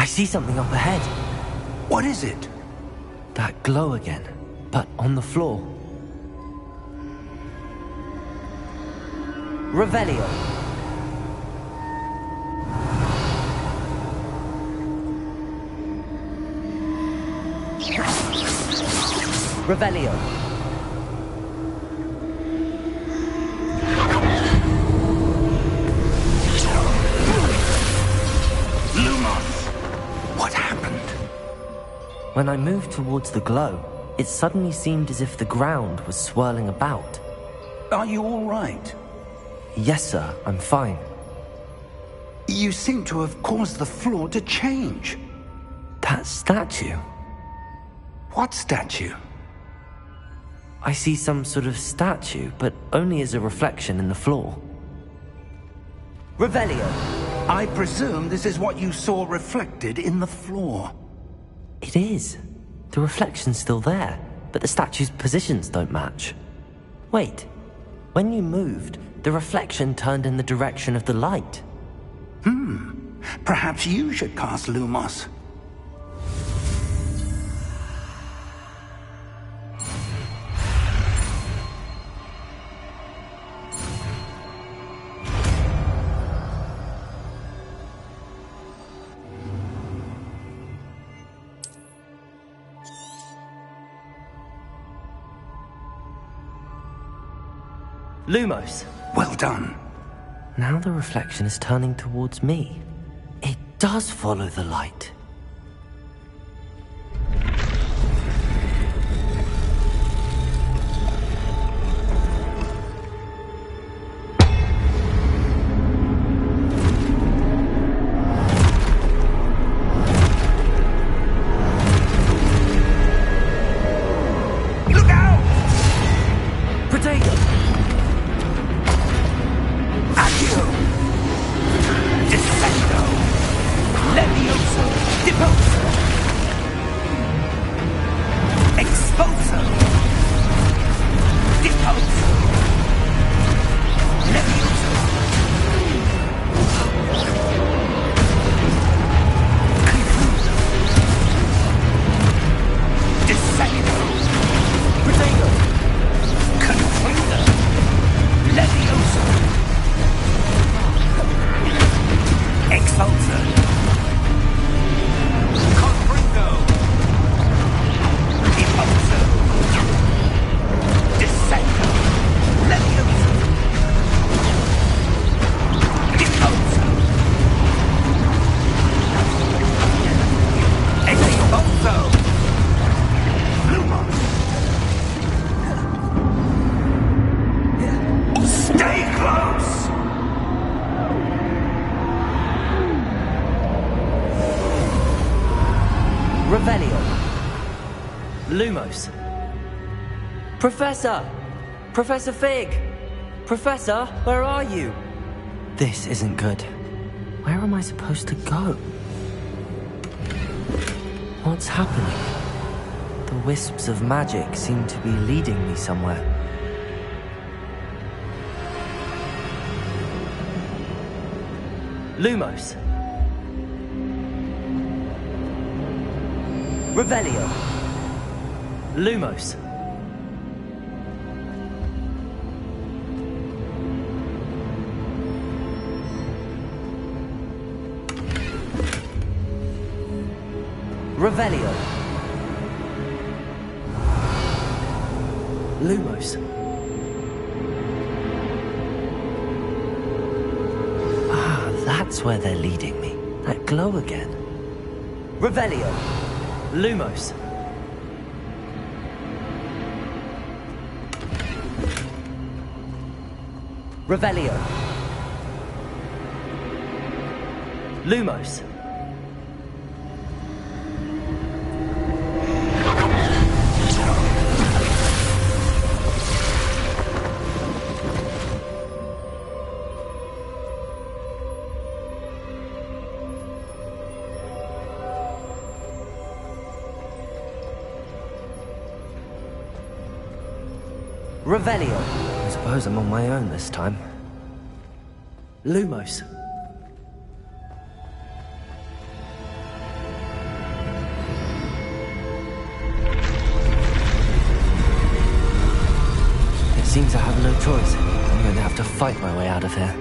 see something up ahead. What is it? That glow again, but on the floor. Revelio. Revelio. What happened? When I moved towards the glow, it suddenly seemed as if the ground was swirling about. Are you all right? Yes, sir, I'm fine. You seem to have caused the floor to change. That statue? What statue? I see some sort of statue, but only as a reflection in the floor. Revelio. I presume this is what you saw reflected in the floor. It is. The reflection's still there, but the statue's positions don't match. Wait. When you moved, the reflection turned in the direction of the light. Perhaps you should cast Lumos. Lumos. Well done. Now the reflection is turning towards me. It does follow the light. Look out! Potato! Accio! Descendo! Levioso! Deposo! Exposo! Deposo! Levioso! Confuso! Descendo! Potato! Confuso! Levioso! Expulsor! Confringo! Impulso! Descendo! Levioso! Impulso! Expulso! Lumos! Stay close! Revelio. Lumos. Professor! Professor Fig! Professor, where are you? This isn't good. Where am I supposed to go? What's happening? The wisps of magic seem to be leading me somewhere. Lumos. Revelio. Lumos. Revelio. Lumos. Ah, that's where they're leading me. That glow again. Revelio. Lumos. Revelio. Lumos. Revelio. I suppose I'm on my own this time. Lumos. Seems I have no choice. I'm going to have to fight my way out of here.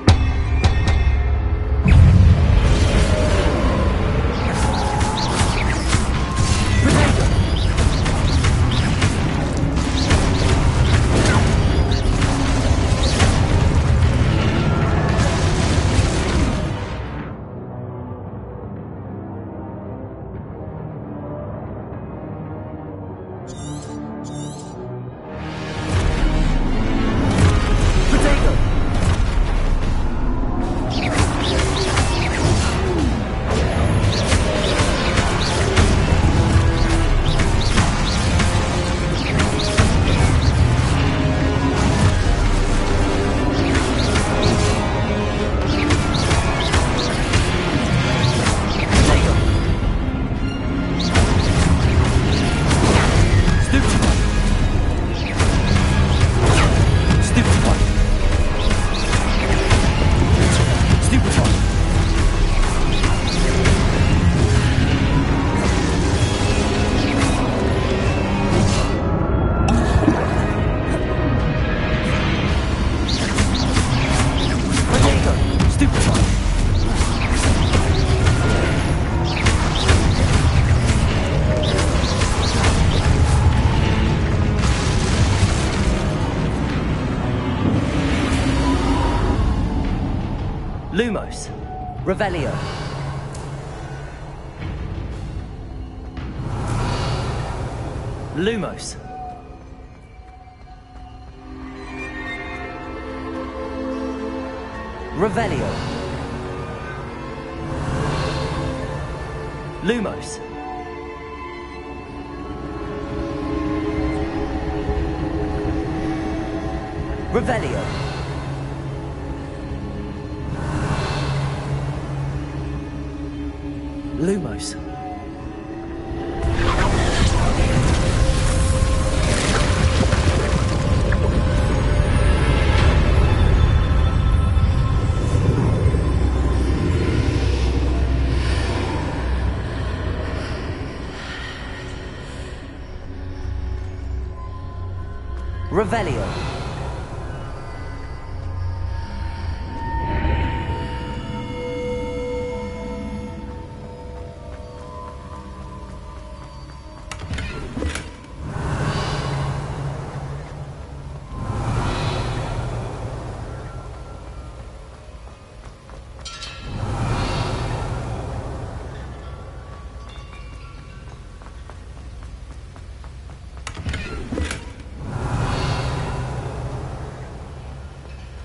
Lumos. Revelio. Lumos. Revelio. Lumos. Revelio. Lumos. Revelio.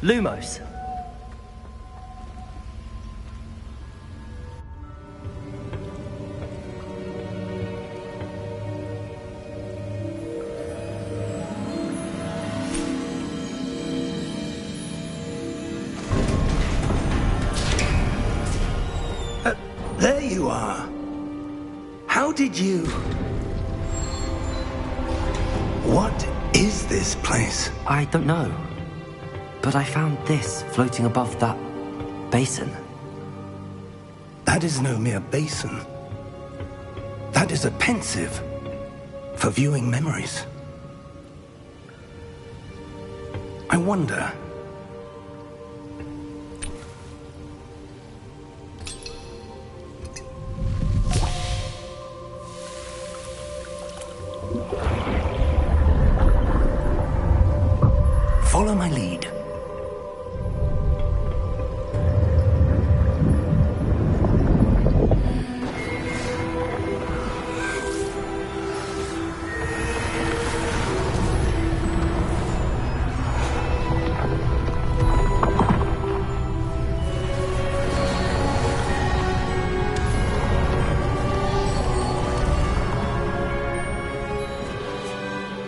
Lumos. There you are. How did you... What is this place? I don't know. But I found this floating above that basin. That is no mere basin. That is a pensive for viewing memories. I wonder... Follow my lead.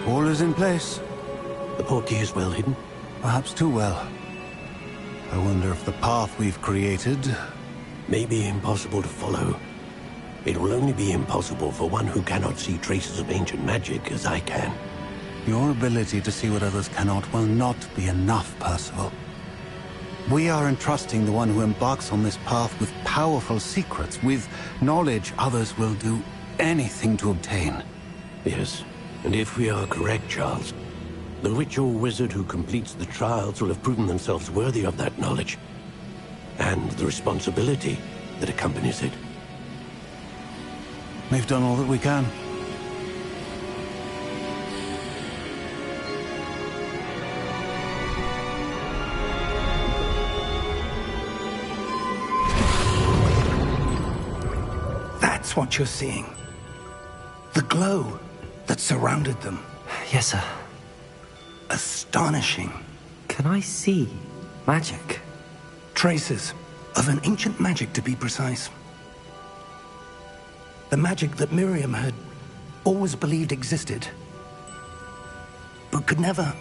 All is in place. The portkey is well hidden. Perhaps too well. I wonder if the path we've created... May be impossible to follow. It will only be impossible for one who cannot see traces of ancient magic as I can. Your ability to see what others cannot will not be enough, Percival. We are entrusting the one who embarks on this path with powerful secrets, with knowledge others will do anything to obtain. Yes, and if we are correct, Charles, The witch or wizard who completes the trials will have proven themselves worthy of that knowledge, and the responsibility that accompanies it. We've done all that we can. That's what you're seeing. The glow that surrounded them. Yes, sir. Astonishing. Can I see magic? Traces of an ancient magic, to be precise. The magic that Miriam had always believed existed, but could never.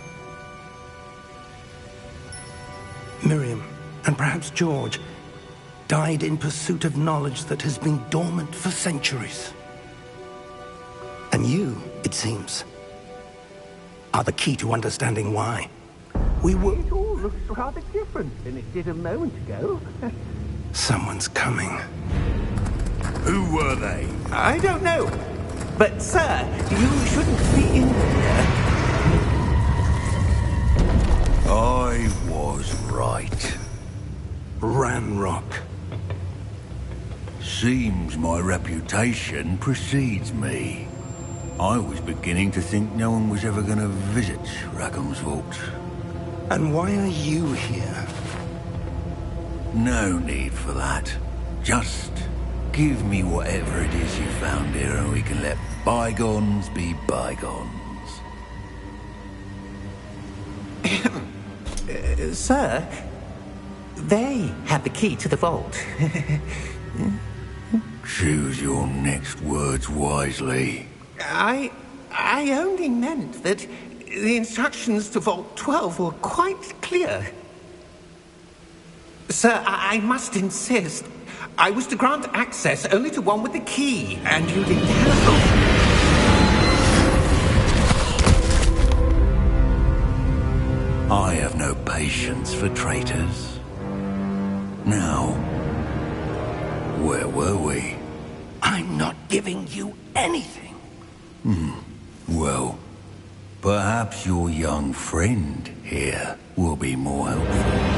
Miriam, and perhaps George, died in pursuit of knowledge that has been dormant for centuries. And you, it seems, are the key to understanding why. We were... It all looks rather different than it did a moment ago. Someone's coming. Who were they? I don't know. But, sir, you shouldn't be in here. I was right. Ranrock. Seems my reputation precedes me. I was beginning to think no one was ever going to visit Rackham's Vault. And why are you here? No need for that. Just give me whatever it is you found here and we can let bygones be bygones. Sir, they have the key to the vault. Choose your next words wisely. I only meant that the instructions to Vault 12 were quite clear. Sir, I must insist. I was to grant access only to one with the key, and you didn't have... I have no patience for traitors. Now, where were we? I'm not giving you anything. Well, perhaps your young friend here will be more helpful.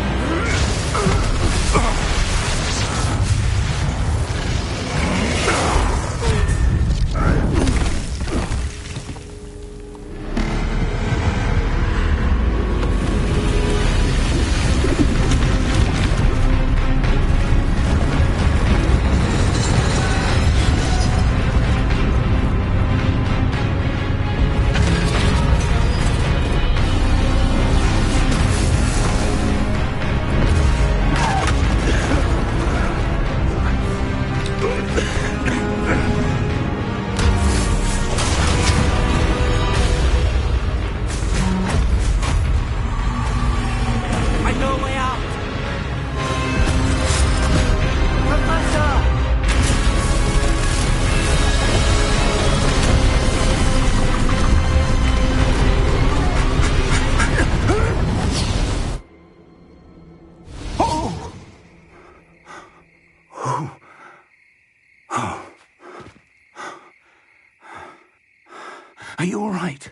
Are you all right?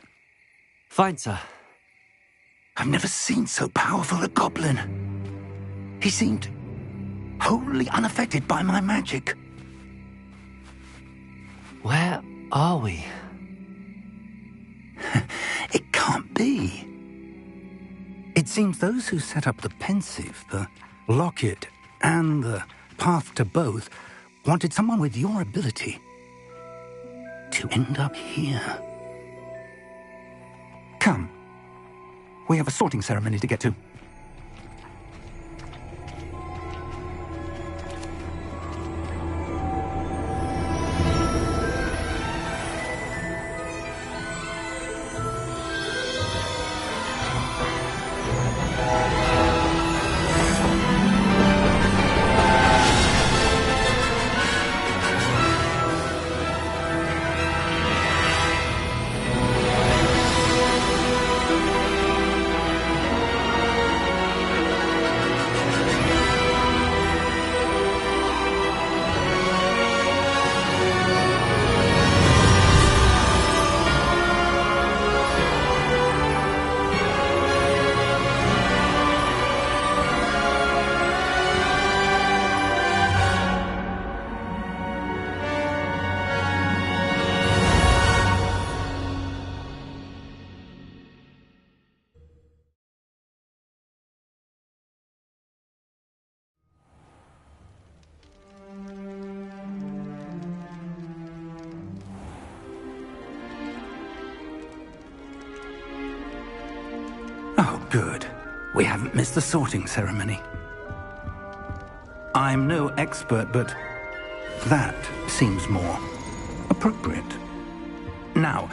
Fine, sir. I've never seen so powerful a goblin. He seemed wholly unaffected by my magic. Where are we? It can't be. It seems those who set up the pensive, the locket, and the path to both wanted someone with your ability to end up here. Come. We have a sorting ceremony to get to. Good. We haven't missed the sorting ceremony. I'm no expert, but that seems more appropriate. Now,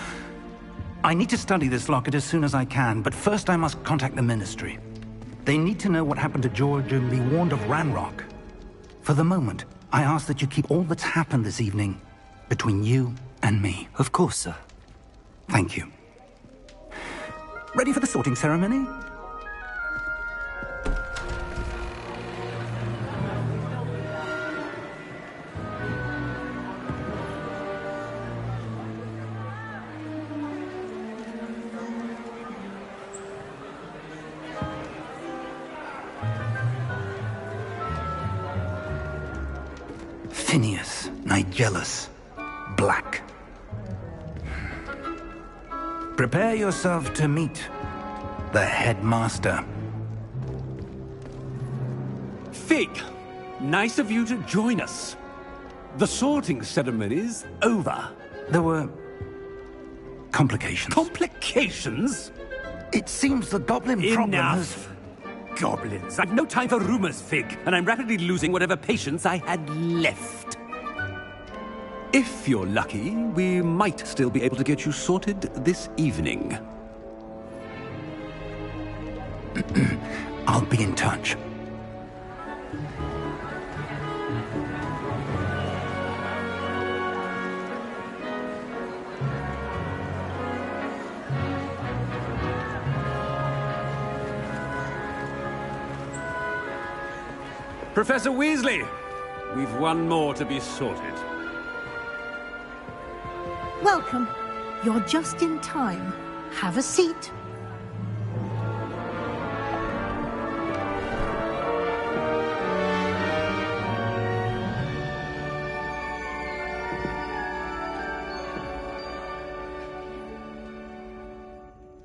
I need to study this locket as soon as I can, but first I must contact the Ministry. They need to know what happened to George and be warned of Ranrock. For the moment, I ask that you keep all that's happened this evening between you and me. Of course, sir. Thank you. Ready for the sorting ceremony? Phineas, Nigellus, Black. Prepare yourself to meet the headmaster. Fig, nice of you to join us. The sorting ceremony's over. There were complications. Complications? It seems the goblin problem has... Enough! Goblins. I've no time for rumors, Fig, and I'm rapidly losing whatever patience I had left. If you're lucky, we might still be able to get you sorted this evening. I'll be in touch. Professor Weasley, we've one more to be sorted. Welcome. You're just in time. Have a seat.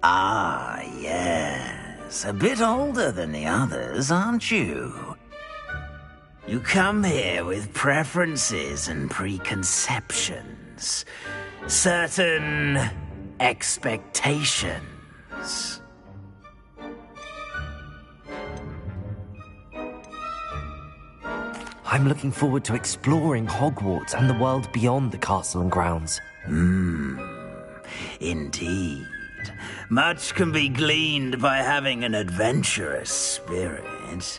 Ah, yes. A bit older than the others, aren't you? You come here with preferences and preconceptions. Certain expectations. I'm looking forward to exploring Hogwarts and the world beyond the castle and grounds. Indeed. Much can be gleaned by having an adventurous spirit,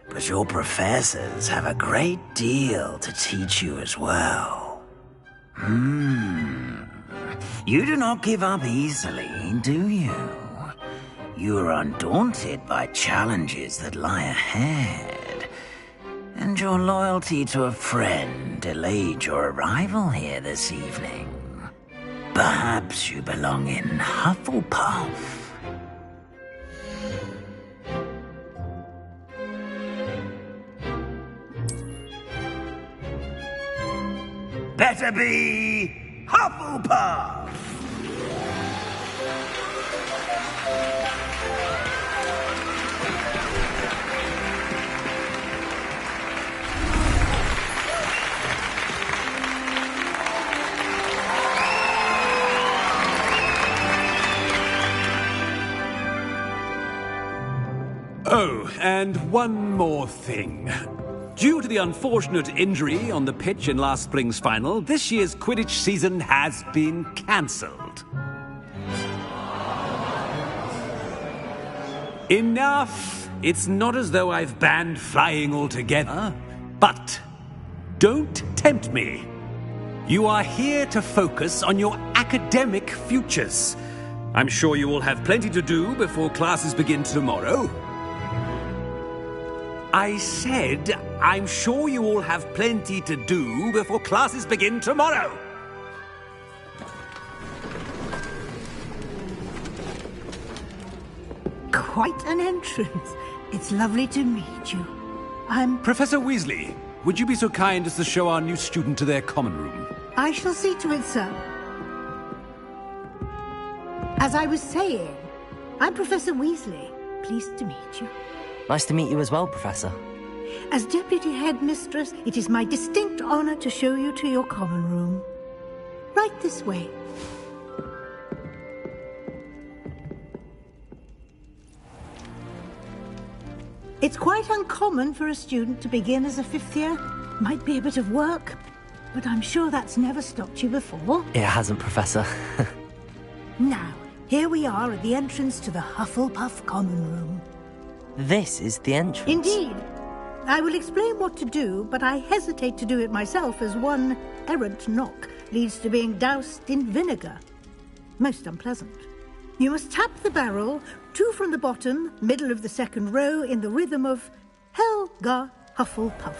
but your professors have a great deal to teach you as well. You do not give up easily, do you? You are undaunted by challenges that lie ahead, and your loyalty to a friend delayed your arrival here this evening. Perhaps you belong in Hufflepuff. Better be Hufflepuff! Oh, and one more thing. Due to the unfortunate injury on the pitch in last spring's final, this year's Quidditch season has been cancelled. Enough! It's not as though I've banned flying altogether, but don't tempt me. You are here to focus on your academic futures. I'm sure you will have plenty to do before classes begin tomorrow. I said, I'm sure you all have plenty to do before classes begin tomorrow. Quite an entrance. It's lovely to meet you. I'm... Professor Weasley, would you be so kind as to show our new student to their common room? I shall see to it, sir. As I was saying, I'm Professor Weasley. Pleased to meet you. Nice to meet you as well, Professor. As Deputy Headmistress, it is my distinct honor to show you to your common room. Right this way. It's quite uncommon for a student to begin as a fifth year. Might be a bit of work, but I'm sure that's never stopped you before. It hasn't, Professor. Now, here we are at the entrance to the Hufflepuff Common Room. This is the entrance. Indeed. I will explain what to do, but I hesitate to do it myself as one errant knock leads to being doused in vinegar. Most unpleasant. You must tap the barrel, 2 from the bottom, middle of the second row, in the rhythm of Helga Hufflepuff.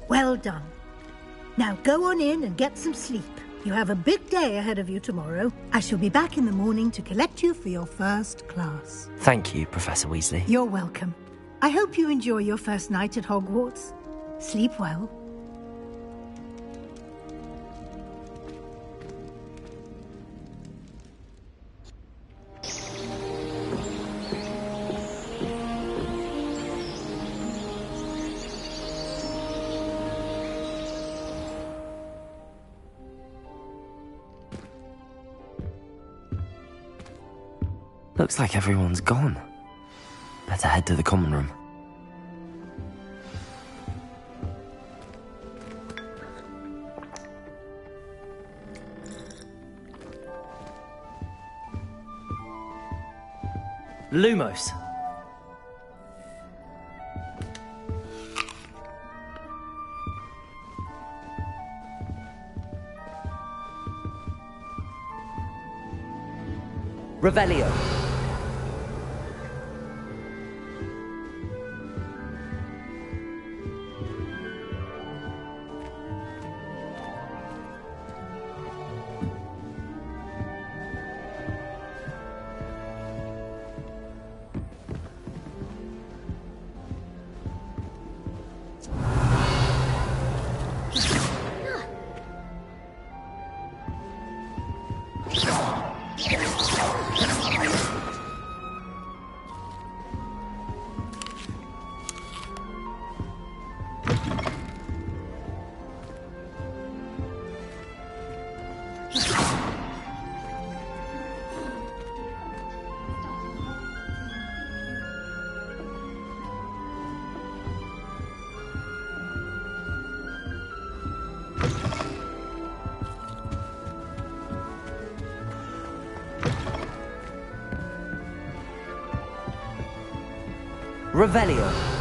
Well done. Now go on in and get some sleep. You have a big day ahead of you tomorrow. I shall be back in the morning to collect you for your first class. Thank you, Professor Weasley. You're welcome. I hope you enjoy your first night at Hogwarts. Sleep well. Looks like everyone's gone. Better head to the common room. Lumos. Revelio. Revelio.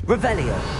Revelio.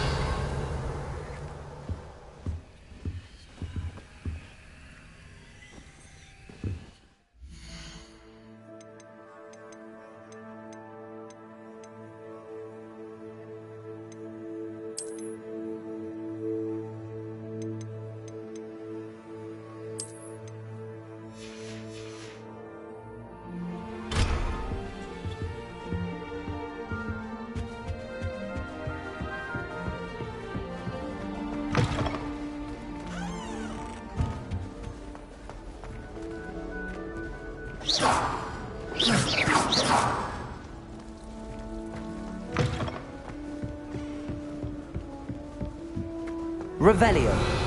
Revelio.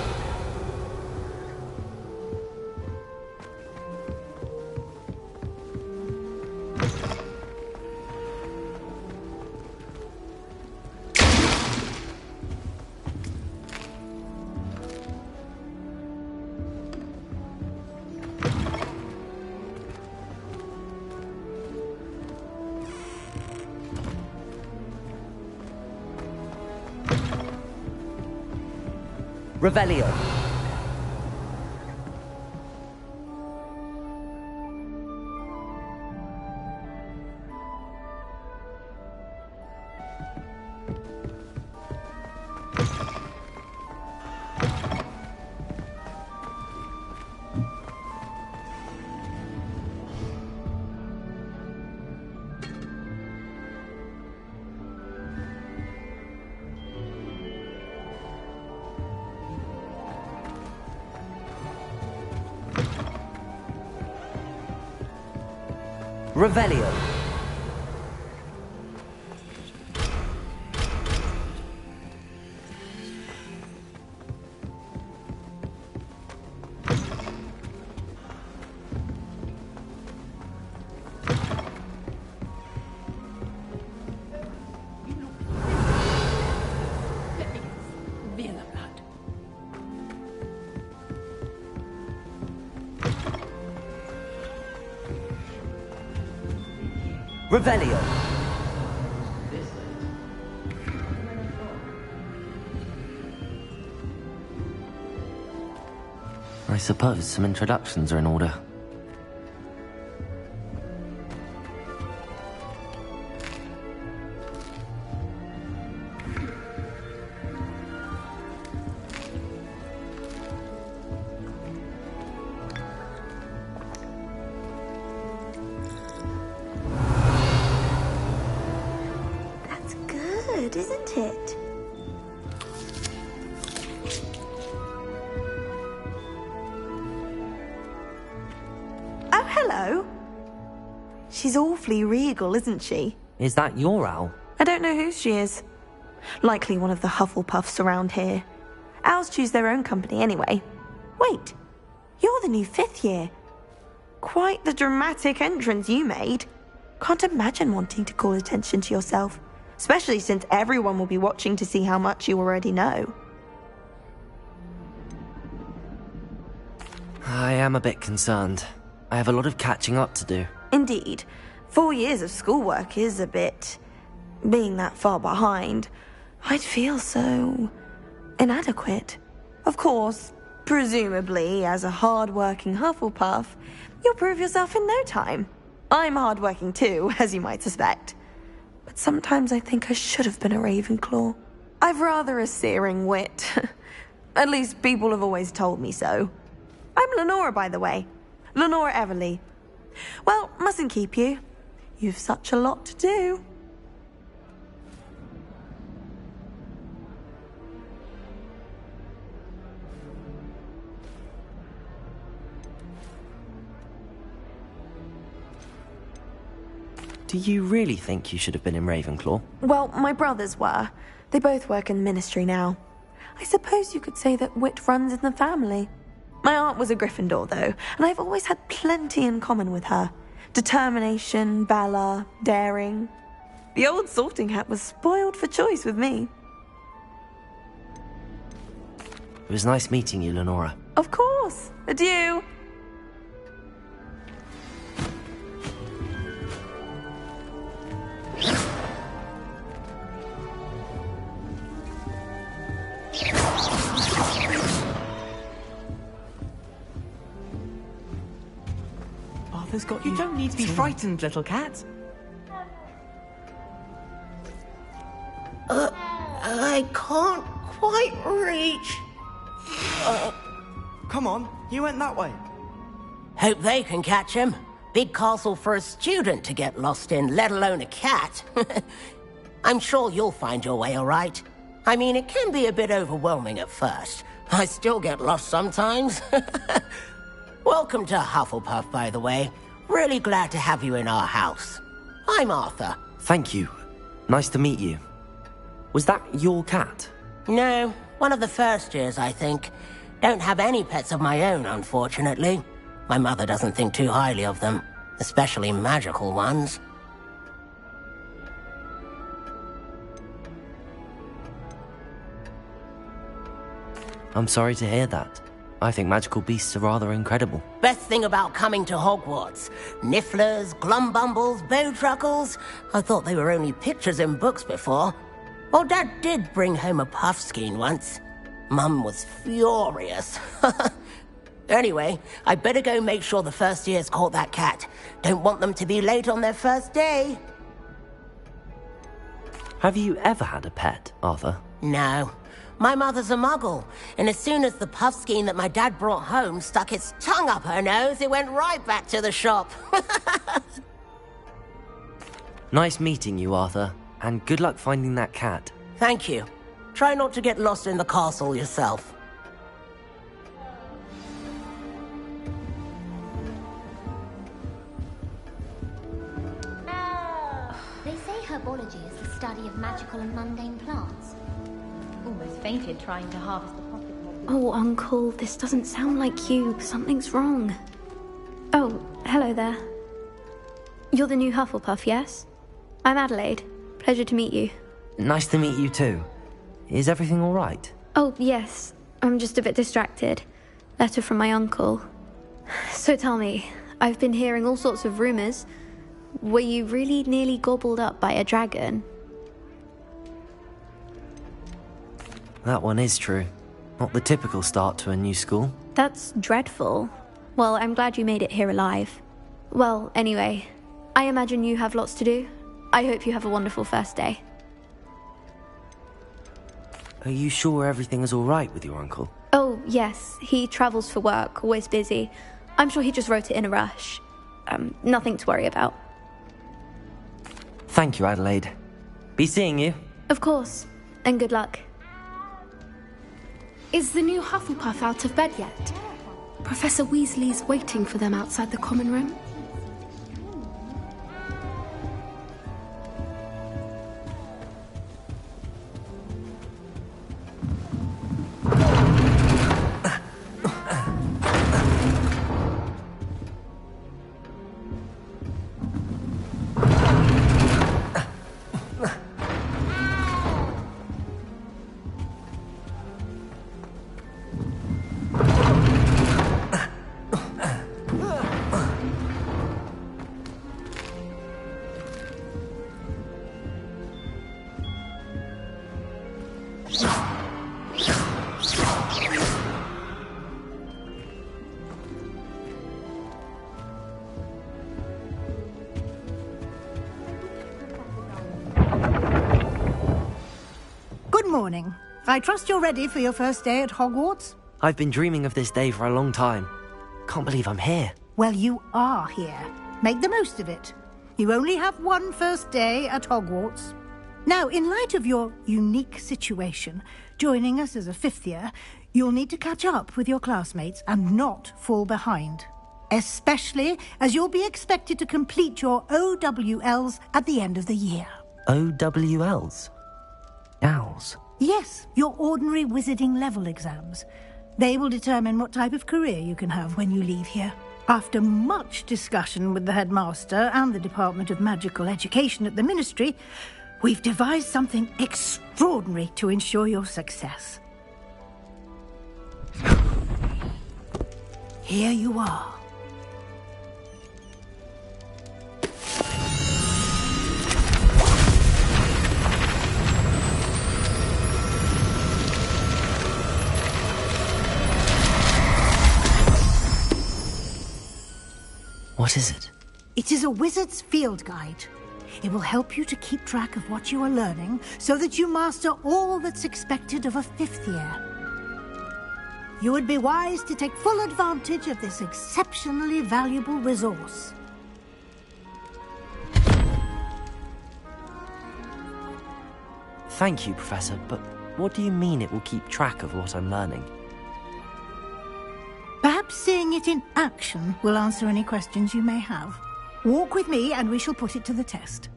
Revelio. Revelio. Revelio. I suppose some introductions are in order. Isn't it? Oh, hello. She's awfully regal, isn't she? Is that your owl? I don't know who she is. Likely one of the Hufflepuffs around here. Owls choose their own company anyway. Wait, you're the new 5th year. Quite the dramatic entrance you made. Can't imagine wanting to call attention to yourself. Especially since everyone will be watching to see how much you already know. I am a bit concerned. I have a lot of catching up to do. Indeed. 4 years of schoolwork is a bit... Being that far behind, I'd feel so... inadequate. Of course, presumably, as a hard-working Hufflepuff, you'll prove yourself in no time. I'm hard-working too, as you might suspect. But sometimes I think I should have been a Ravenclaw. I've rather a searing wit. At least people have always told me so. I'm Lenora, by the way. Lenora Everly. Well, mustn't keep you. You've such a lot to do. Do you really think you should have been in Ravenclaw? Well, my brothers were. They both work in the ministry now. I suppose you could say that wit runs in the family. My aunt was a Gryffindor, though, and I've always had plenty in common with her. Determination, valor, daring. The old sorting hat was spoiled for choice with me. It was nice meeting you, Lenora. Of course. Adieu. Arthur's got you. You don't need to be frightened, little cat. I can't quite reach. Come on, you went that way. Hope they can catch him. Big castle for a student to get lost in, let alone a cat. I'm sure you'll find your way all right. I mean, it can be a bit overwhelming at first. I still get lost sometimes. Welcome to Hufflepuff, by the way. Really glad to have you in our house. I'm Arthur. Thank you. Nice to meet you. Was that your cat? No, one of the first years, I think. Don't have any pets of my own, unfortunately. My mother doesn't think too highly of them, especially magical ones. I'm sorry to hear that. I think magical beasts are rather incredible. Best thing about coming to Hogwarts. Nifflers, glumbumbles, bowtruckles. I thought they were only pictures in books before. Well, Dad did bring home a puffskein once. Mum was furious. Anyway, I better go make sure the first years caught that cat. Don't want them to be late on their first day. Have you ever had a pet, Arthur? No. My mother's a muggle, and as soon as the puffskein that my dad brought home stuck its tongue up her nose, it went right back to the shop. Nice meeting you, Arthur, and good luck finding that cat. Thank you. Try not to get lost in the castle yourself. They say herbology is the study of magical and mundane plants. Almost fainted trying to harvest the profit. Oh, Uncle, this doesn't sound like you. Something's wrong. Oh, hello there. You're the new Hufflepuff, yes? I'm Adelaide. Pleasure to meet you. Nice to meet you too. Is everything all right? Oh, yes. I'm just a bit distracted. Letter from my uncle. So tell me, I've been hearing all sorts of rumors. Were you really nearly gobbled up by a dragon? That one is true. Not the typical start to a new school. That's dreadful. Well, I'm glad you made it here alive. Well, anyway, I imagine you have lots to do. I hope you have a wonderful first day. Are you sure everything is all right with your uncle? Oh, yes. He travels for work, always busy. I'm sure he just wrote it in a rush. Nothing to worry about. Thank you, Adelaide. Be seeing you. Of course. And good luck. Is the new Hufflepuff out of bed yet? Professor Weasley's waiting for them outside the common room. Good morning. I trust you're ready for your first day at Hogwarts? I've been dreaming of this day for a long time. Can't believe I'm here. Well, you are here. Make the most of it. You only have one first day at Hogwarts. Now, in light of your unique situation, joining us as a fifth year, you'll need to catch up with your classmates and not fall behind. Especially as you'll be expected to complete your OWLs at the end of the year. OWLs? Owls? Yes, your ordinary wizarding level exams. They will determine what type of career you can have when you leave here. After much discussion with the headmaster and the Department of Magical Education at the Ministry, we've devised something extraordinary to ensure your success. Here you are. What is it? It is a wizard's field guide. It will help you to keep track of what you are learning so that you master all that's expected of a fifth year. You would be wise to take full advantage of this exceptionally valuable resource. Thank you, Professor, but what do you mean it will keep track of what I'm learning? Perhaps seeing it in action will answer any questions you may have. Walk with me and we shall put it to the test.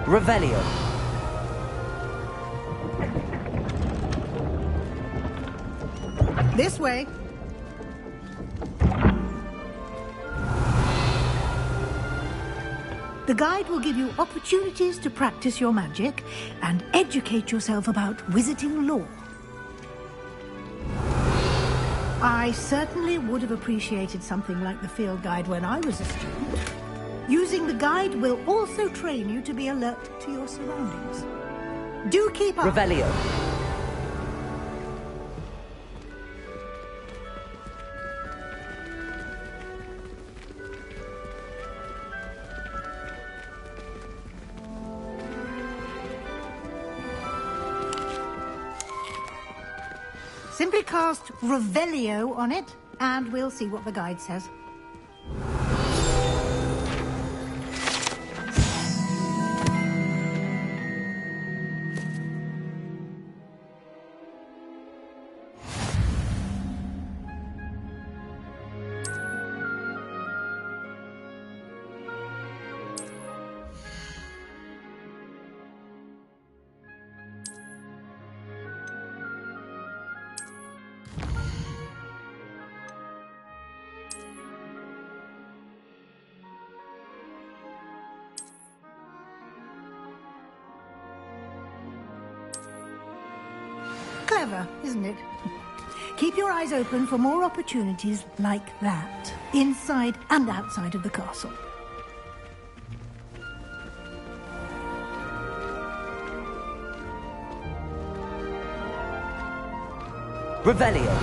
Revelio. This way. The guide will give you opportunities to practice your magic and educate yourself about wizarding lore. I certainly would have appreciated something like the field guide when I was a student. Using the guide will also train you to be alert to your surroundings. Do keep up. Revelio. Simply cast Revelio on it, and we'll see what the guide says. Clever, isn't it? Keep your eyes open for more opportunities like that, inside and outside of the castle. Revelio.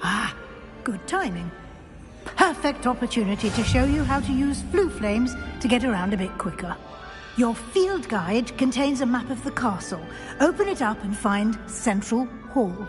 Ah, good timing. Perfect opportunity to show you how to use flue flames to get around a bit quicker. Your field guide contains a map of the castle. Open it up and find Central Hall.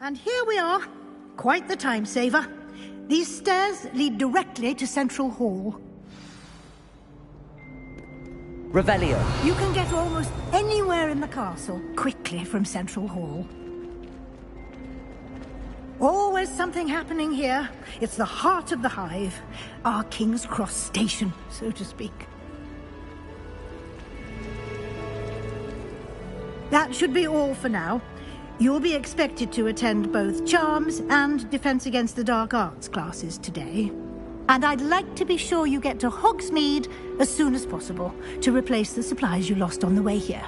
And here we are. Quite the time saver. These stairs lead directly to Central Hall. Revelio. You can get almost anywhere in the castle quickly from Central Hall. Always something happening here. It's the heart of the hive. Our King's Cross station, so to speak. That should be all for now. You'll be expected to attend both Charms and Defense Against the Dark Arts classes today. And I'd like to be sure you get to Hogsmeade as soon as possible to replace the supplies you lost on the way here.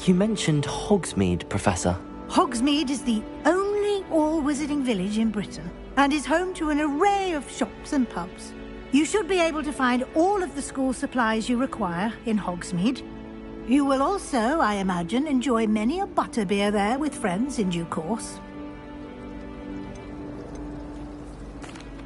You mentioned Hogsmeade, Professor. Hogsmeade is the only all-wizarding village in Britain and is home to an array of shops and pubs. You should be able to find all of the school supplies you require in Hogsmeade. You will also, I imagine, enjoy many a butterbeer there with friends in due course.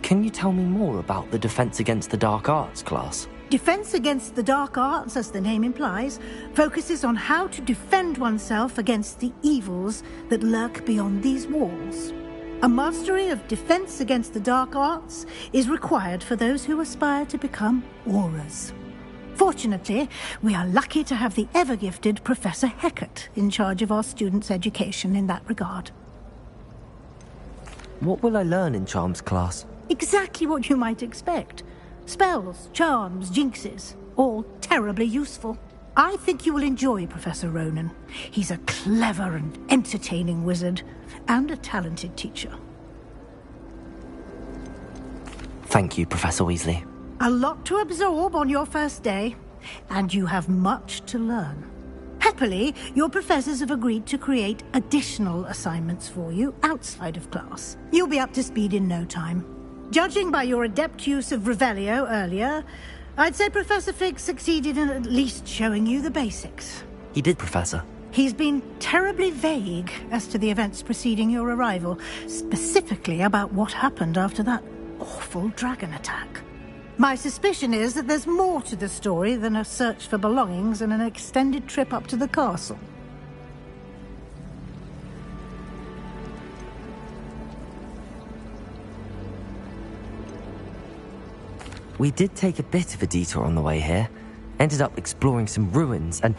Can you tell me more about the Defense Against the Dark Arts class? Defense Against the Dark Arts, as the name implies, focuses on how to defend oneself against the evils that lurk beyond these walls. A mastery of Defense Against the Dark Arts is required for those who aspire to become Aurors. Fortunately, we are lucky to have the ever-gifted Professor Hecat in charge of our students' education in that regard. What will I learn in Charms class? Exactly what you might expect. Spells, charms, jinxes, all terribly useful. I think you will enjoy Professor Ronan. He's a clever and entertaining wizard, and a talented teacher. Thank you, Professor Weasley. A lot to absorb on your first day, and you have much to learn. Happily, your professors have agreed to create additional assignments for you outside of class. You'll be up to speed in no time. Judging by your adept use of Revelio earlier, I'd say Professor Fig succeeded in at least showing you the basics. He did, Professor. He's been terribly vague as to the events preceding your arrival, specifically about what happened after that awful dragon attack. My suspicion is that there's more to the story than a search for belongings and an extended trip up to the castle. We did take a bit of a detour on the way here. Ended up exploring some ruins and...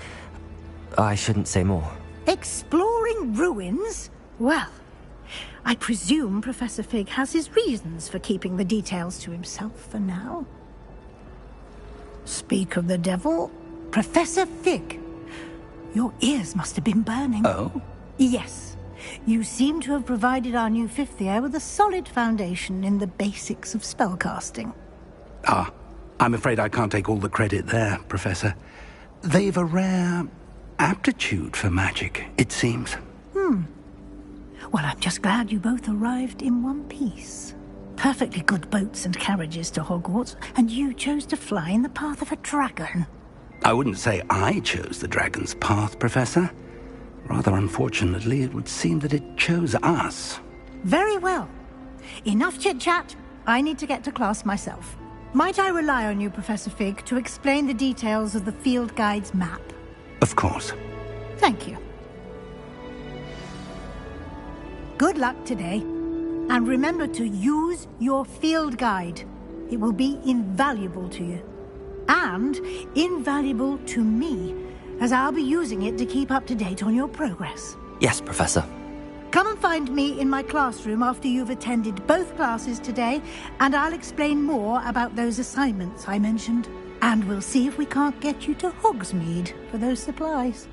I shouldn't say more. Exploring ruins? Well, I presume Professor Fig has his reasons for keeping the details to himself for now. Speak of the devil, Professor Fig. Your ears must have been burning. Oh? Yes. You seem to have provided our new fifth year with a solid foundation in the basics of spellcasting. Ah, I'm afraid I can't take all the credit there, Professor. They've a rare aptitude for magic, it seems. Well, I'm just glad you both arrived in one piece. Perfectly good boats and carriages to Hogwarts, and you chose to fly in the path of a dragon. I wouldn't say I chose the dragon's path, Professor. Rather unfortunately, it would seem that it chose us. Very well. Enough chit-chat. I need to get to class myself. Might I rely on you, Professor Fig, to explain the details of the field guide's map? Of course. Thank you. Good luck today. And remember to use your field guide. It will be invaluable to you. And invaluable to me, as I'll be using it to keep up to date on your progress. Yes, Professor. Come and find me in my classroom after you've attended both classes today, and I'll explain more about those assignments I mentioned. And we'll see if we can't get you to Hogsmeade for those supplies.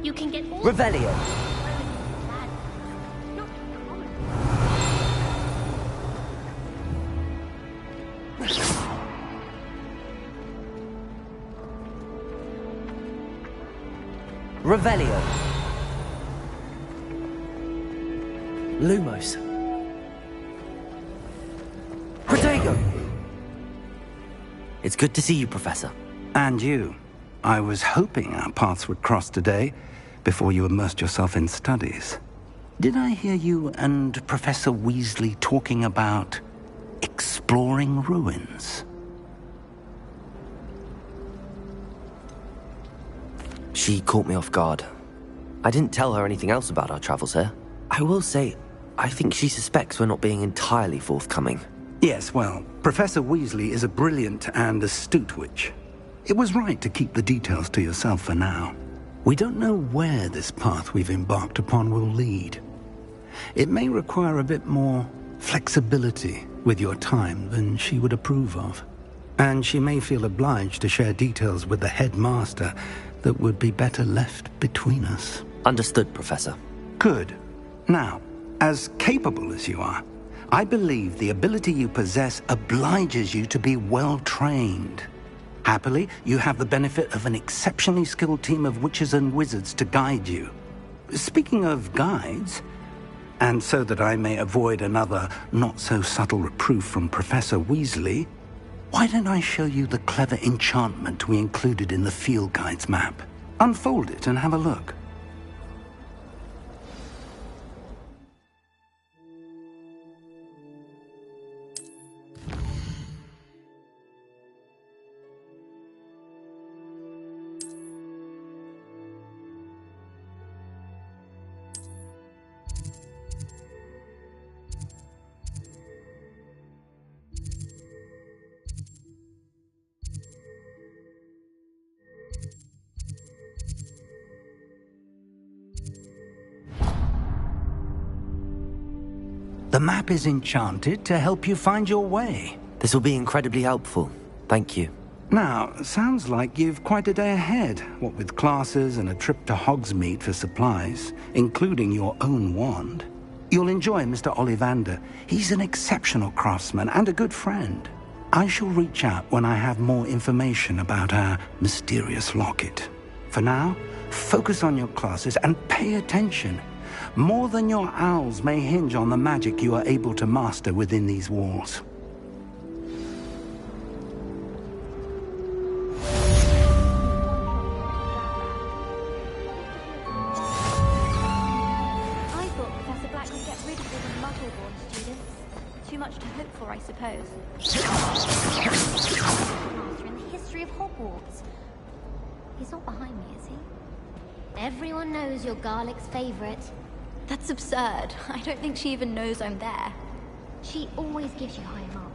You can get all... Revelio. Revelio. Lumos. Protego. It's good to see you, Professor. And you. I was hoping our paths would cross today, before you immersed yourself in studies. Did I hear you and Professor Weasley talking about exploring ruins? She caught me off guard. I didn't tell her anything else about our travels here. I will say, I think she suspects we're not being entirely forthcoming. Yes, well, Professor Weasley is a brilliant and astute witch. It was right to keep the details to yourself for now. We don't know where this path we've embarked upon will lead. It may require a bit more flexibility with your time than she would approve of. And she may feel obliged to share details with the headmaster that would be better left between us. Understood, Professor. Good. Now, as capable as you are, I believe the ability you possess obliges you to be well-trained. Happily, you have the benefit of an exceptionally skilled team of witches and wizards to guide you. Speaking of guides, and so that I may avoid another not-so-subtle reproof from Professor Weasley, why don't I show you the clever enchantment we included in the field guide's map? Unfold it and have a look. The map is enchanted to help you find your way. This will be incredibly helpful. Thank you. Now, sounds like you've quite a day ahead, what with classes and a trip to Hogsmeade for supplies, including your own wand. You'll enjoy Mr. Ollivander. He's an exceptional craftsman and a good friend. I shall reach out when I have more information about our mysterious locket. For now, focus on your classes and pay attention. More than your owls may hinge on the magic you are able to master within these walls. I thought Professor Black would get rid of all the Muggle-born students. I suppose. Master in the history of Hogwarts. He's not behind me, is he? Everyone knows you're Garlick's favorite. That's absurd. I don't think she even knows I'm there. She always gives you high marks.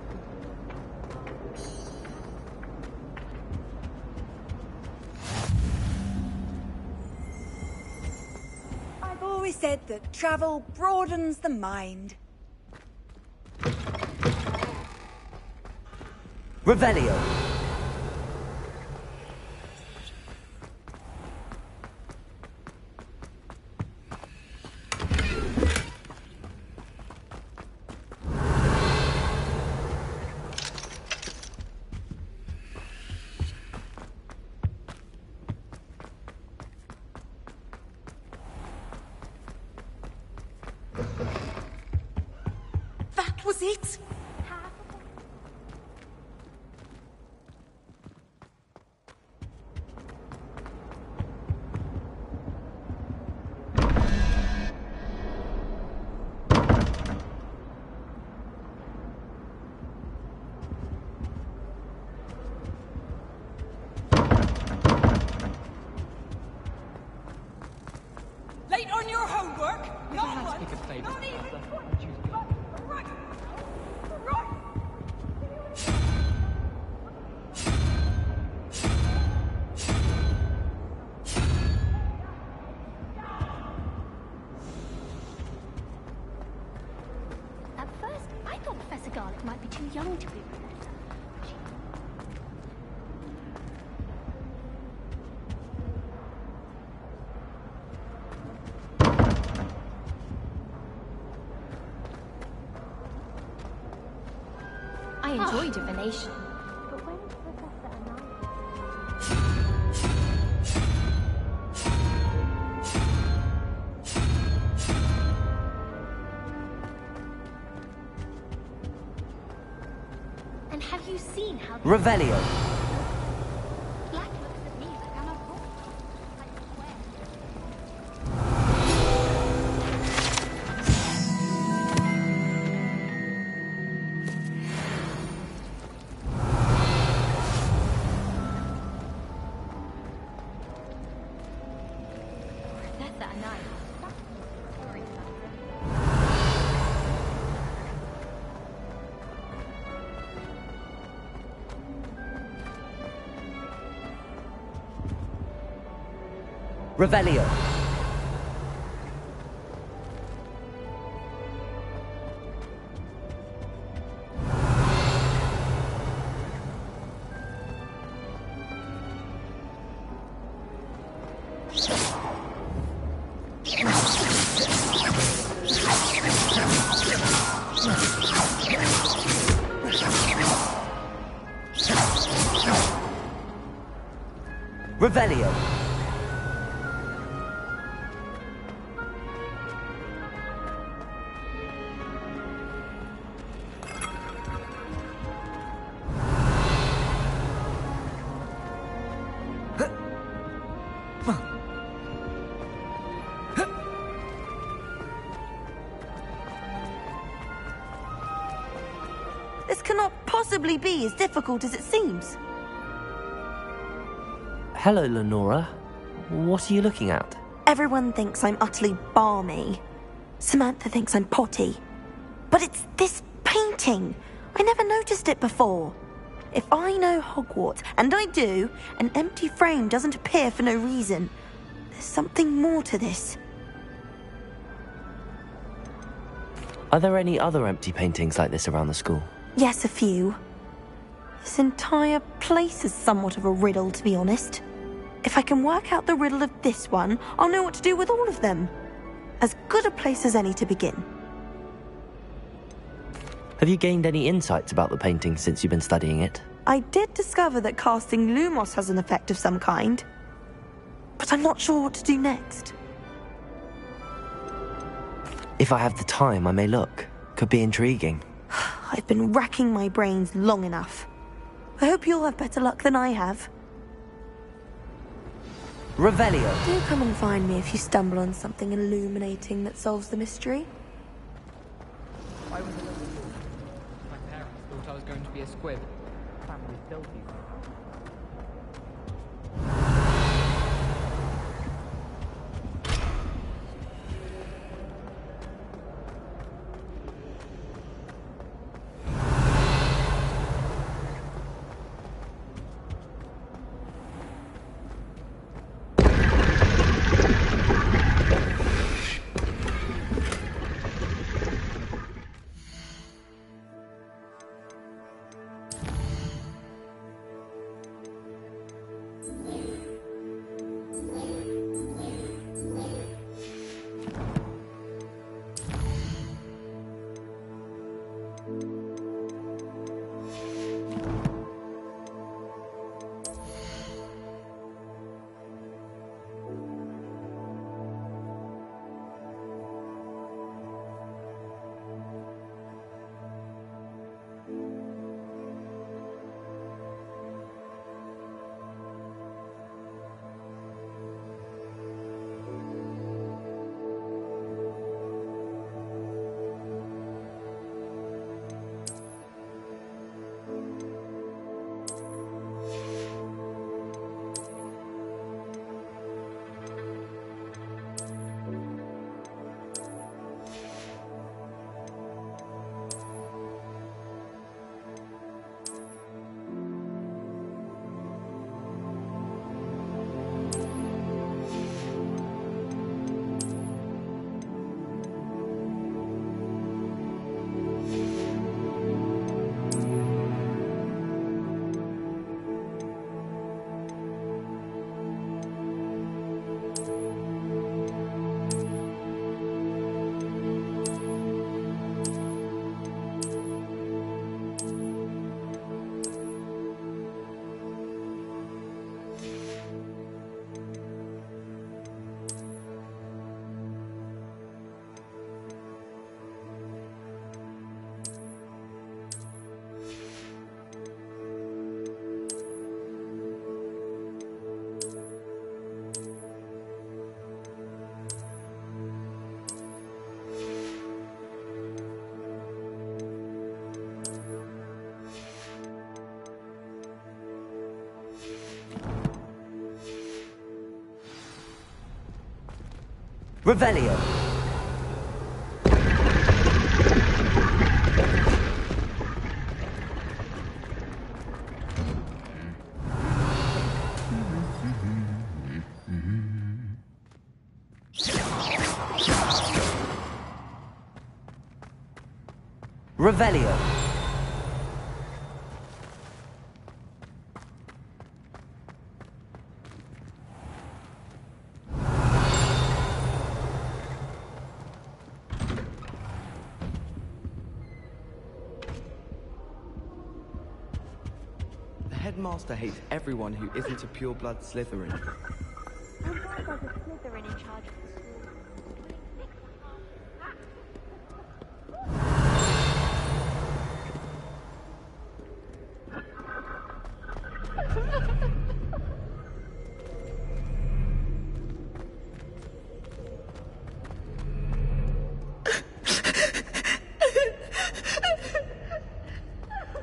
I've always said that travel broadens the mind. Revelio. That was it? Late on your homework? No one. Not even right. Right. At first, I thought Professor Garlick might be too young to be Professor. I enjoy divination. But when Professor announced... And have you seen how... Revelio. Black looks at me like I'm a fool. I swear. Professor and I... Sorry about Revelio. Revelio. This cannot possibly be as difficult as it seems. Hello, Lenora. What are you looking at? Everyone thinks I'm utterly balmy. Samantha thinks I'm potty. But it's this painting. I never noticed it before. If I know Hogwarts, and I do, an empty frame doesn't appear for no reason. There's something more to this. Are there any other empty paintings like this around the school? Yes, a few. This entire place is somewhat of a riddle, to be honest. If I can work out the riddle of this one, I'll know what to do with all of them. As good a place as any to begin. Have you gained any insights about the painting since you've been studying it? I did discover that casting Lumos has an effect of some kind. But I'm not sure what to do next. If I have the time, I may look. Could be intriguing. I've been racking my brains long enough. I hope you'll have better luck than I have. Revelio. Do come and find me if you stumble on something illuminating that solves the mystery. I was a little fool. My parents be a squib. Family filthy. Revelio. Revelio. The headmaster hates everyone who isn't a pure-blood Slytherin. And why does a Slytherin in charge of the school?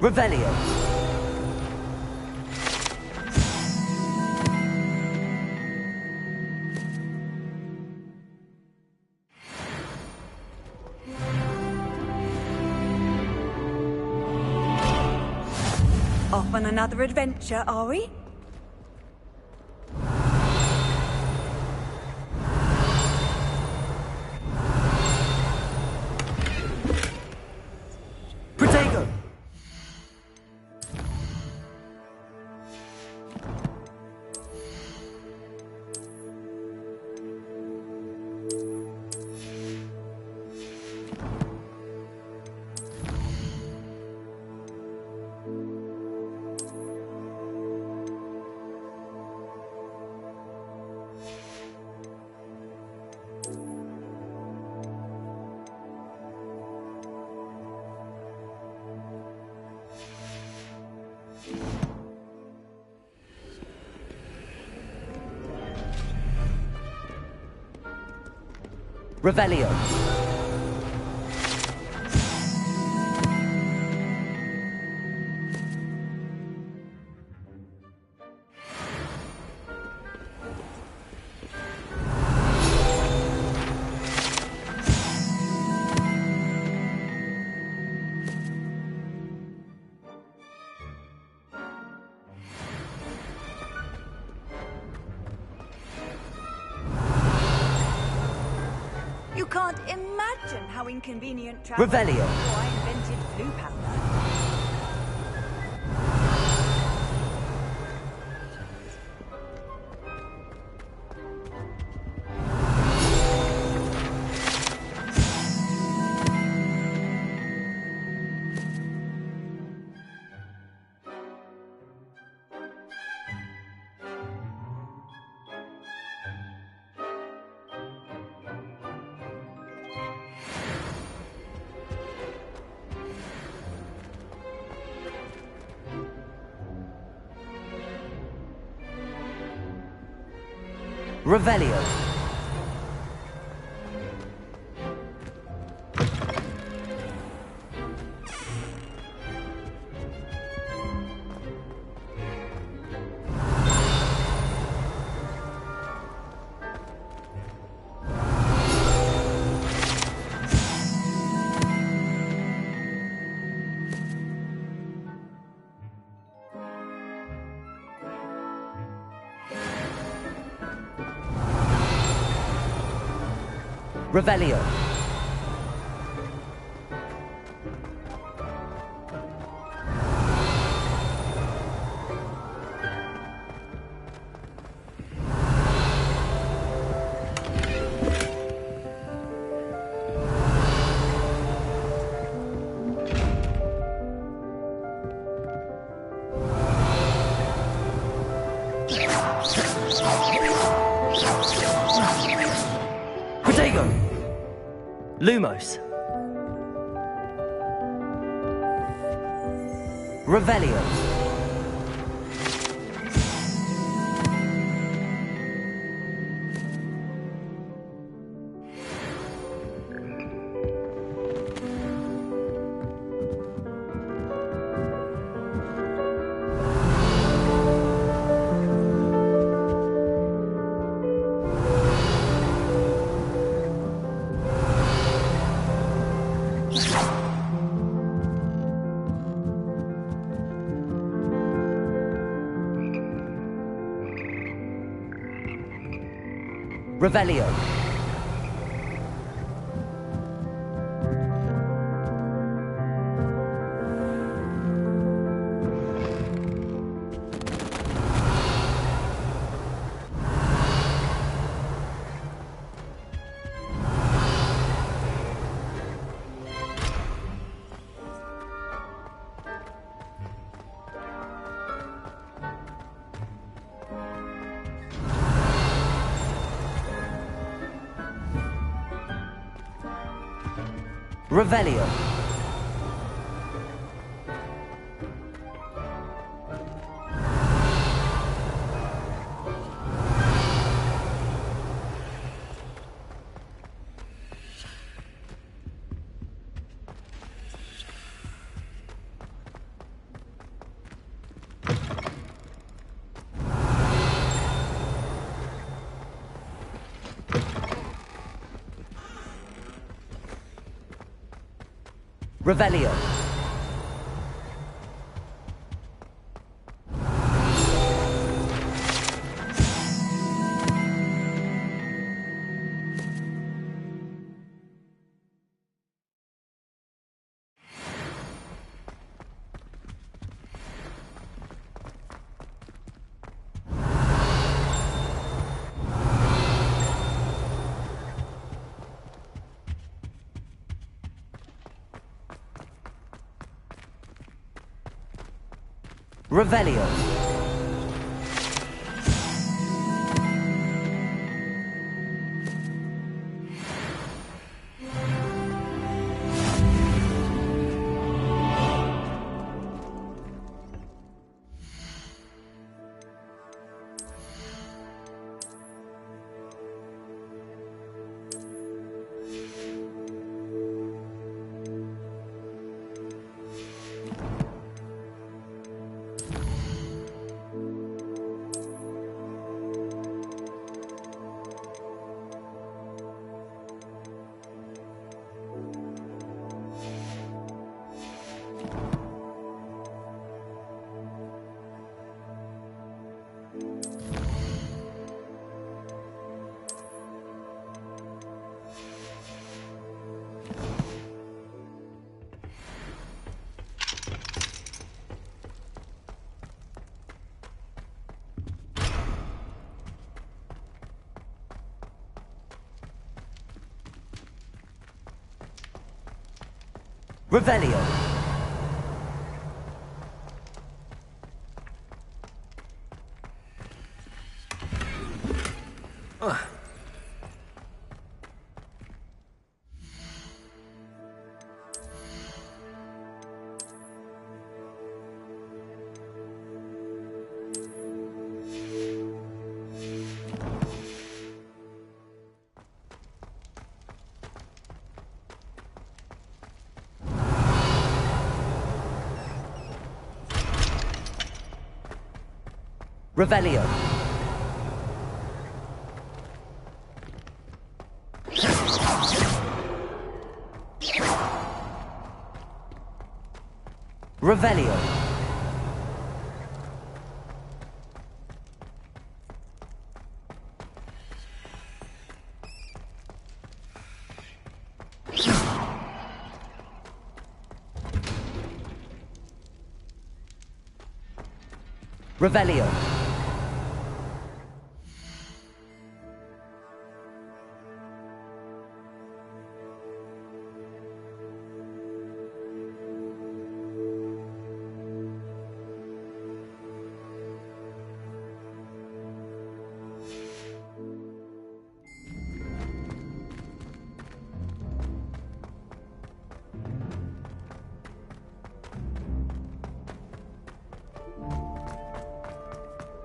Revelio. Off on another adventure, are we? Protego. Revelio. You can't imagine how inconvenient travel was Revelio. before I invented blue powder. Revelio. Revelio. Protego! Lumos. Revelio. Revelio. Revelio. Revelio. Revelio. Revelio. Revelio. Revelio. Revelio.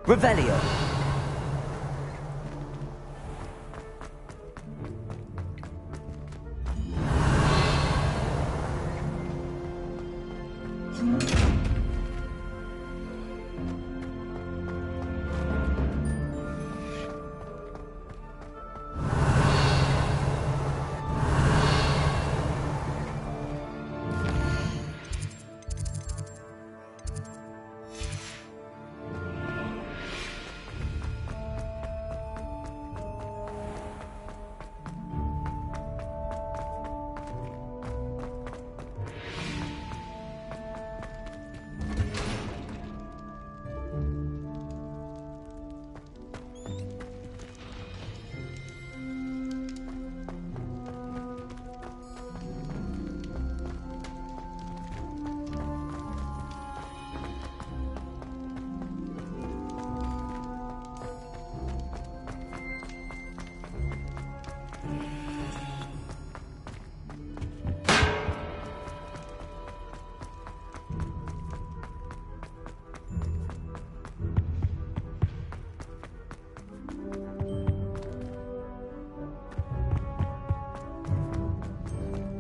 Revelio.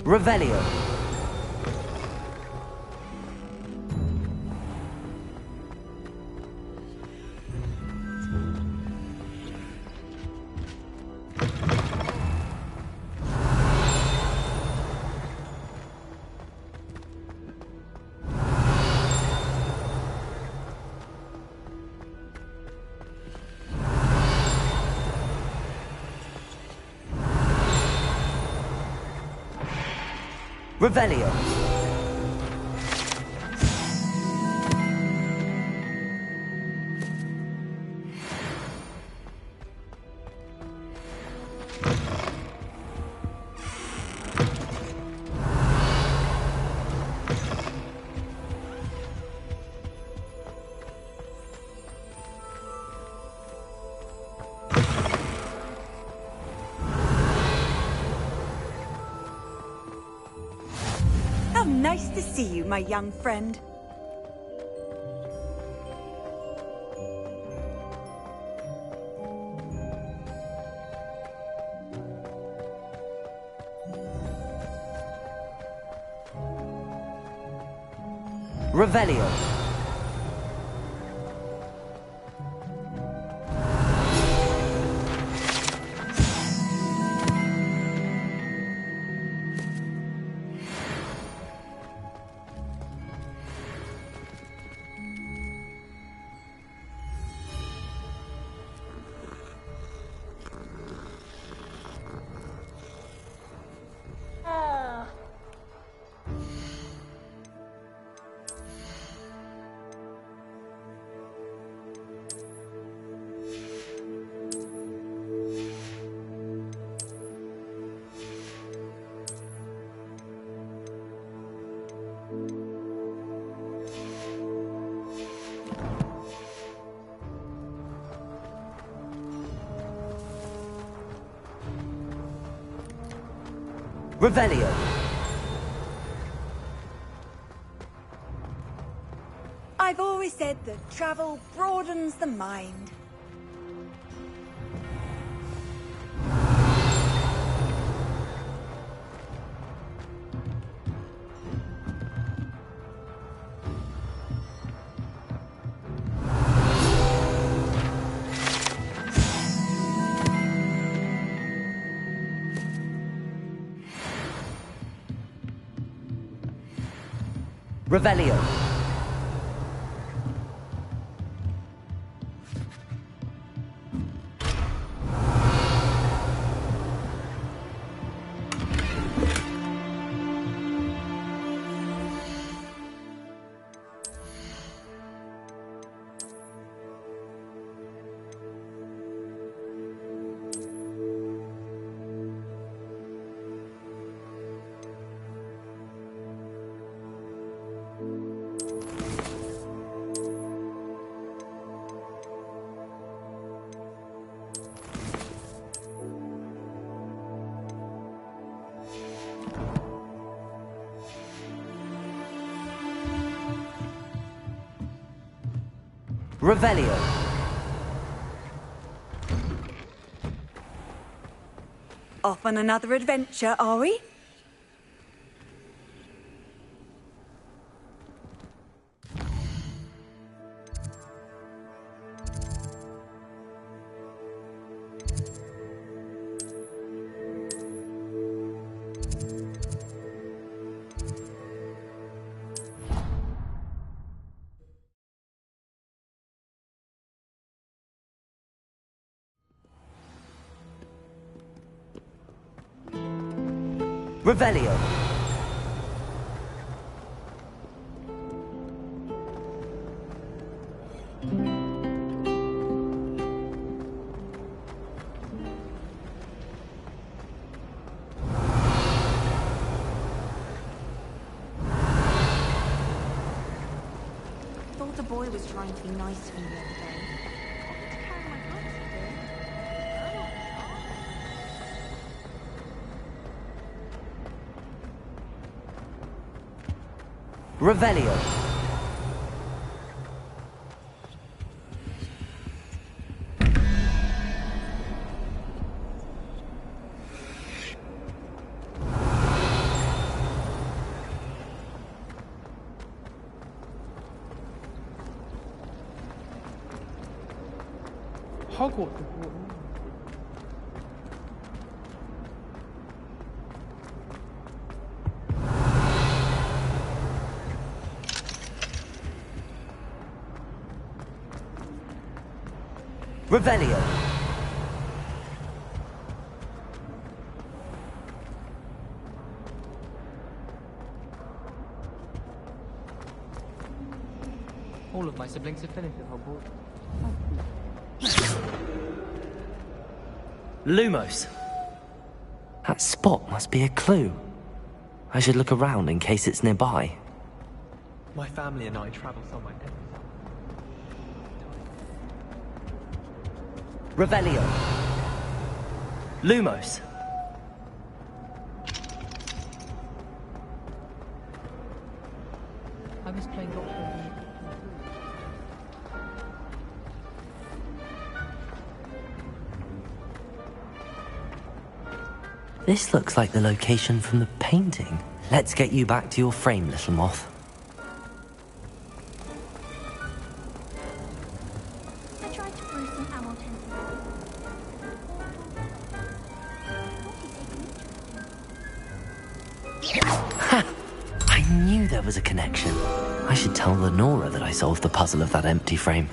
Revelio. Revelio. Nice to see you, my young friend. Revelio. Revelio. I've always said that travel broadens the mind. Revelio. Revelio. Off on another adventure, are we? Revelio. Thought a boy was trying to be nice to me the other day. Offered to carry my gloves for him. Revelio. Hogwarts. Revelio. All of my siblings have finished at Hogwarts. Lumos. That spot must be a clue. I should look around in case it's nearby. My family and I travel somewhere. Revelio. Lumos. I was playing Doctor. This looks like the location from the painting. Let's get you back to your frame, little moth. I tried to brew some Hamilton. Ha! I knew there was a connection. I should tell Lenora that I solved the puzzle of that empty frame.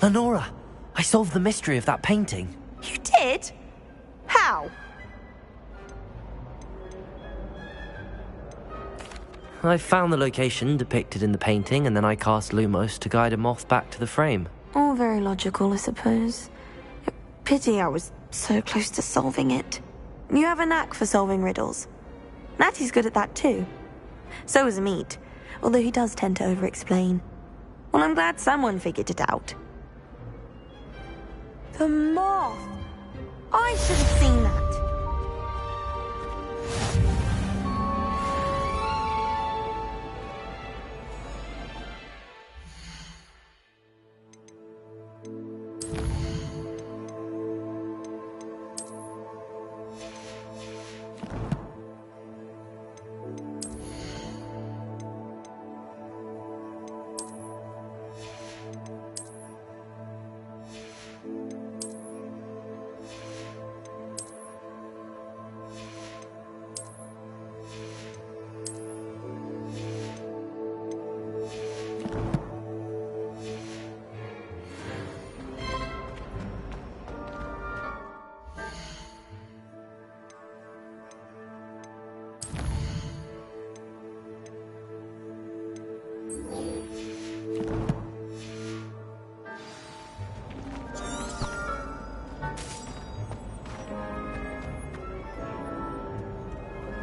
Lenora, I solved the mystery of that painting. You did? How? I found the location depicted in the painting, and then I cast Lumos to guide a moth back to the frame. All very logical, I suppose. Pity I was so close to solving it. You have a knack for solving riddles. Natty's good at that too. So is Meat, although he does tend to over-explain. Well, I'm glad someone figured it out. The moth! I should have seen that.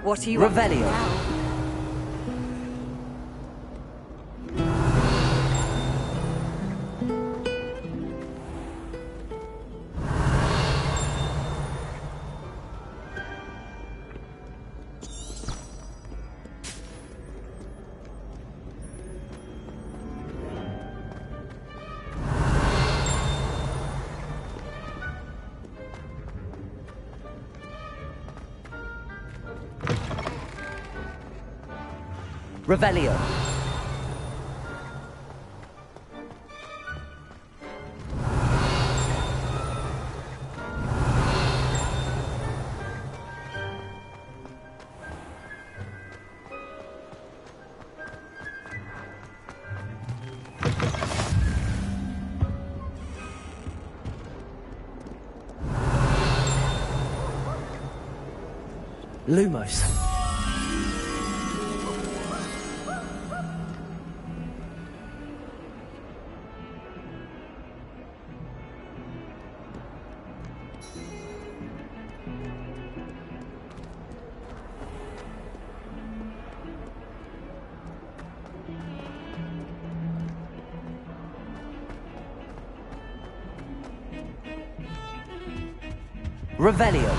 What are you Revelio. Revelio. Lumos. Revelio.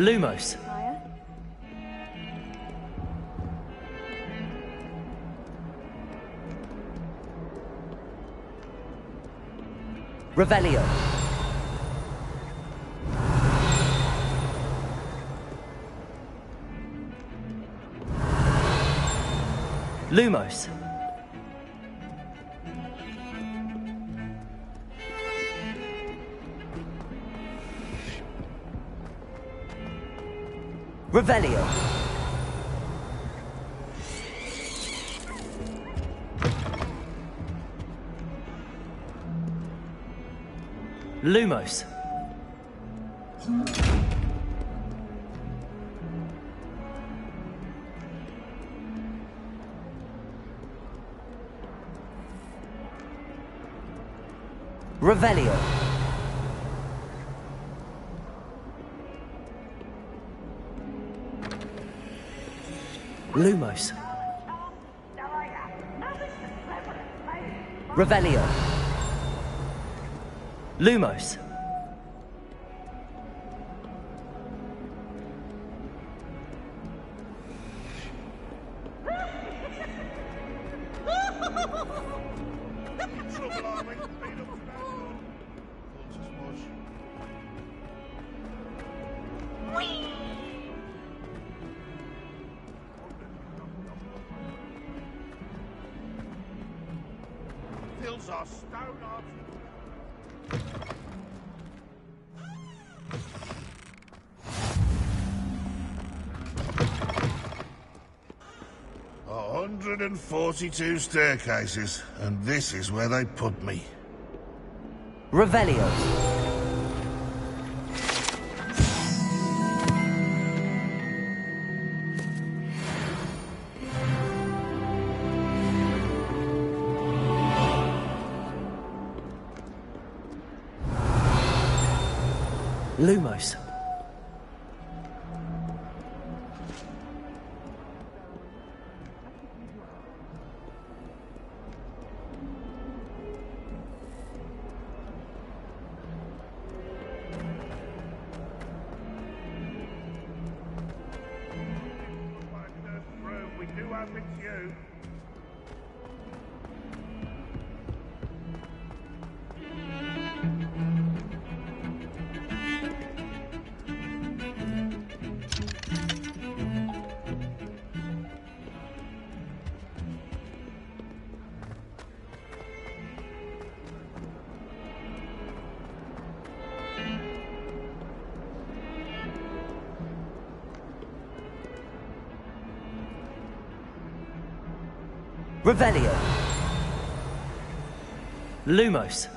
Lumos. Revelio. Lumos. Revelio. Lumos. Revelio. Lumos. Revelio. Lumos. Hills are stone art. A 142 staircases, and this is where they put me. Revelio. Lumos. one with you. Revelio. Lumos.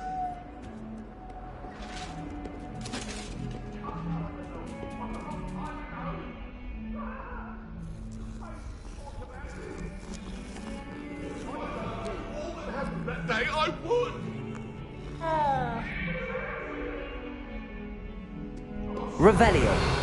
That day I would. Revelio.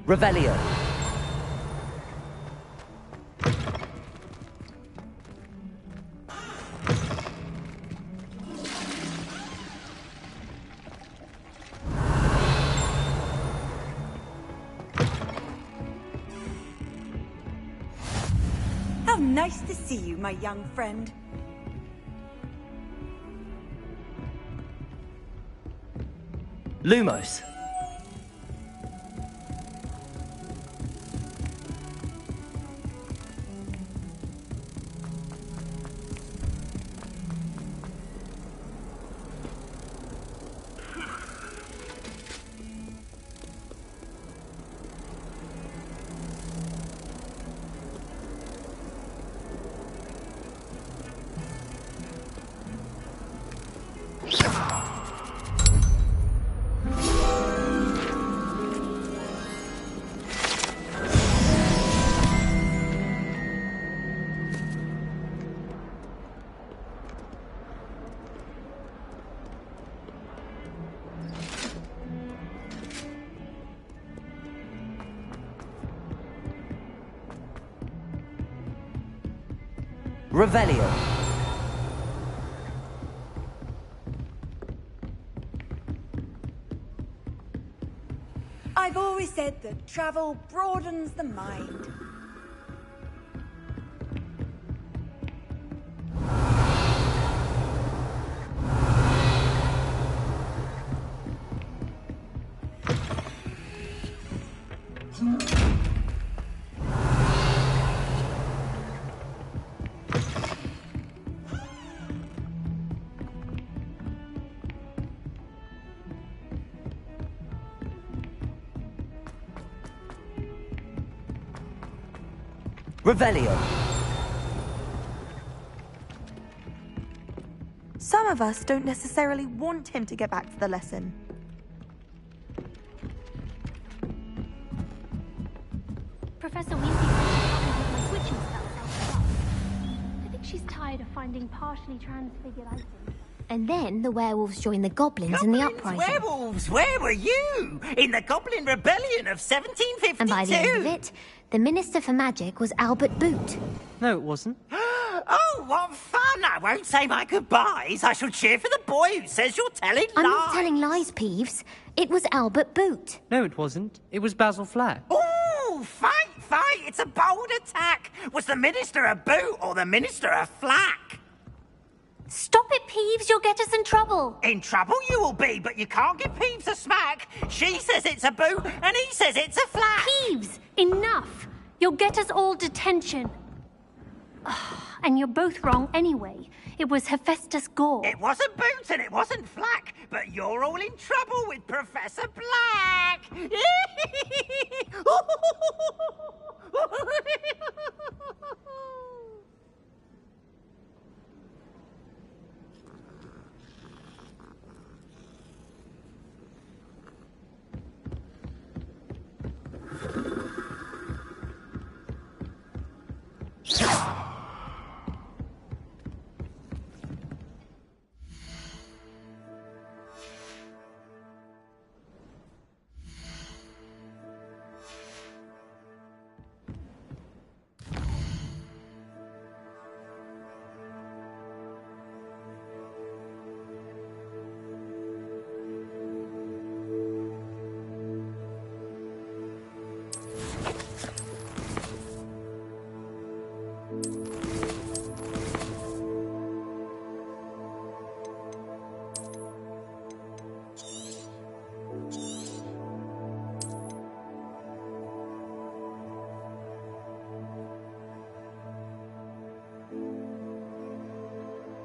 Revelio. How nice to see you, my young friend. Lumos. Revelio. I've always said that travel broadens the mind. Revelio. Some of us don't necessarily want him to get back to the lesson. Professor Weasley said she's having with my switching spells out. I think she's tired of finding partially transfigured items. And then the werewolves joined the goblins in the uprising. Werewolves, where were you? In the Goblin Rebellion of 1752? And by the end of it, the Minister for Magic was Albert Boot. No, it wasn't. Oh, what fun! I won't say my goodbyes. I shall cheer for the boy who says you're telling lies. I'm not telling lies, Peeves. It was Albert Boot. No, it wasn't. It was Basil Flack. Oh, fight! It's a bold attack. Was the Minister a boot or the Minister a flack? Stop it, Peeves. You'll get us in trouble. In trouble you will be, but you can't give Peeves a smack. She says it's a boot, and he says it's a flack. Peeves, enough. You'll get us all detention. And you're both wrong anyway. It was Hephaestus Gore. It wasn't boot and it wasn't flack, but you're all in trouble with Professor Black.